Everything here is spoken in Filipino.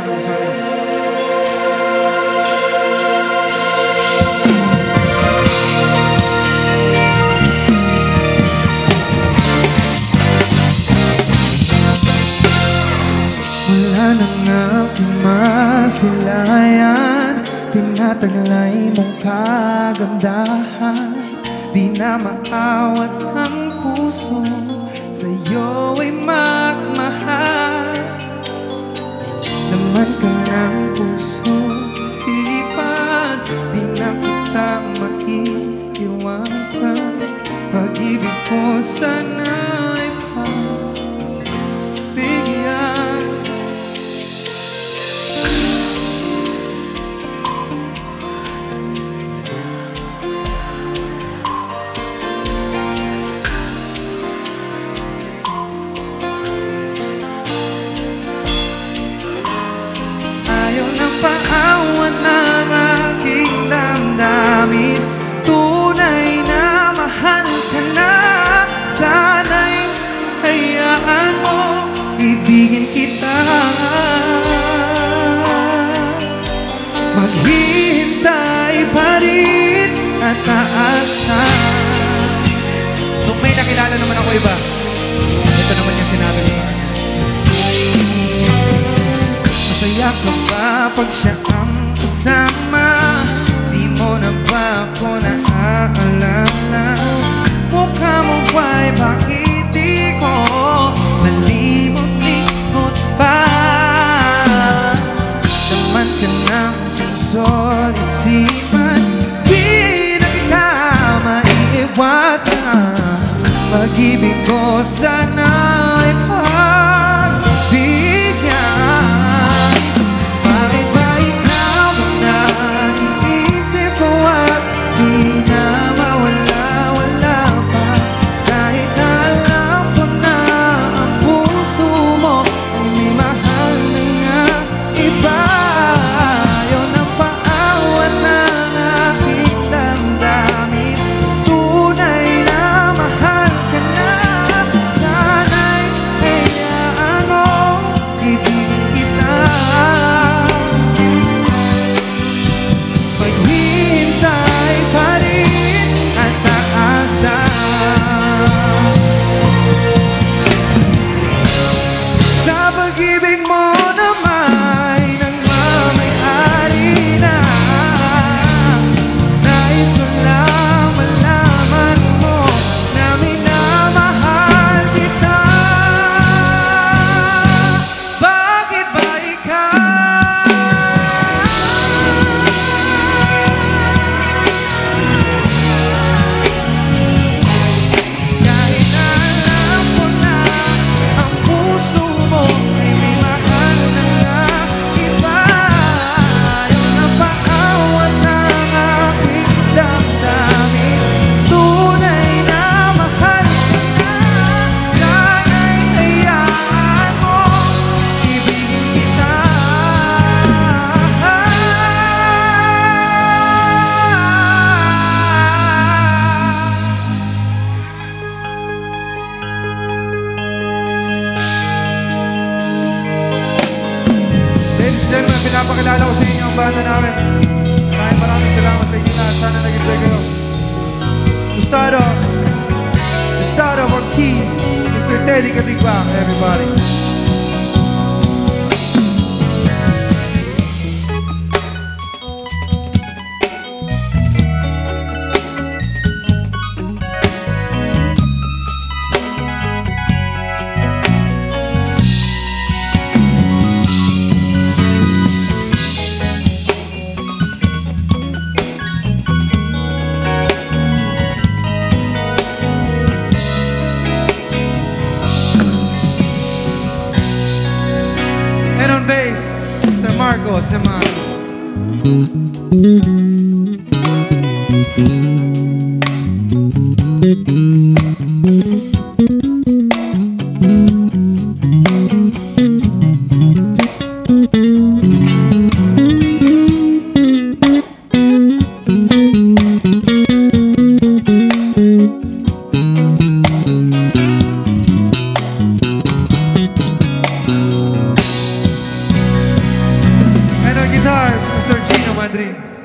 mo sa atin. Wala nang aking masilayan, tinataglay mong kagandahan. Di na maawat ang puso, sa'yo ay magmahal. Laman ka ng puso, isipan, di na kita maiiwasan. Pag-ibig ko sana'y pagbigyan. Ayaw ng paawat ng aking damdamin, tunay na mahal ka na. Sana'y hayaan mo, ibigin kita. Maghihintay pa rin at aasa. Nung may nakilala naman ako iba, ito naman yung sinabi ko sa kanya. Masaya ka ba pag siya ang kasama? Di mo na ba ako naaalala? Mukha mo ba'y bakit di ko malimot-limot pa? Laman ka ng puso't isipan, di na kita maiiwasan. Pag-ibig ko sana'y pagbigyan. Bakit ba ikaw ang naiisip ko at di na mawala-wala pa? Kahit alam ko na ang puso mo ay may mahal na nga iba. Ayaw ng paawat ng aking damdamin, tunay na mahal ka na. Sana'y hayaan mo, ibigin kita. Maghihintay pa rin at aasa. Sa pag-ibig mo na may nagmamay-ari na, nais ko lang malaman mo na minamahal kita. Bakit ba ikaw? Kahit alam ko na ang puso mo ay may mahal na nga iba. Ayaw na paawat ng aking damdamin, tunay na mahal ka na. Sana'y hayaan mo, ibigin kita. Ladies and gentlemen, pinapakilala ko sa inyo ang banda namin. Maraming salamat sa inyo lahat. Sana nag-enjoy kayo. Gustavo for keys, Mr. Teddy Katigba, everybody. And on bass, Mr. Marco Semano. guitars, Mr. Gino Madrid.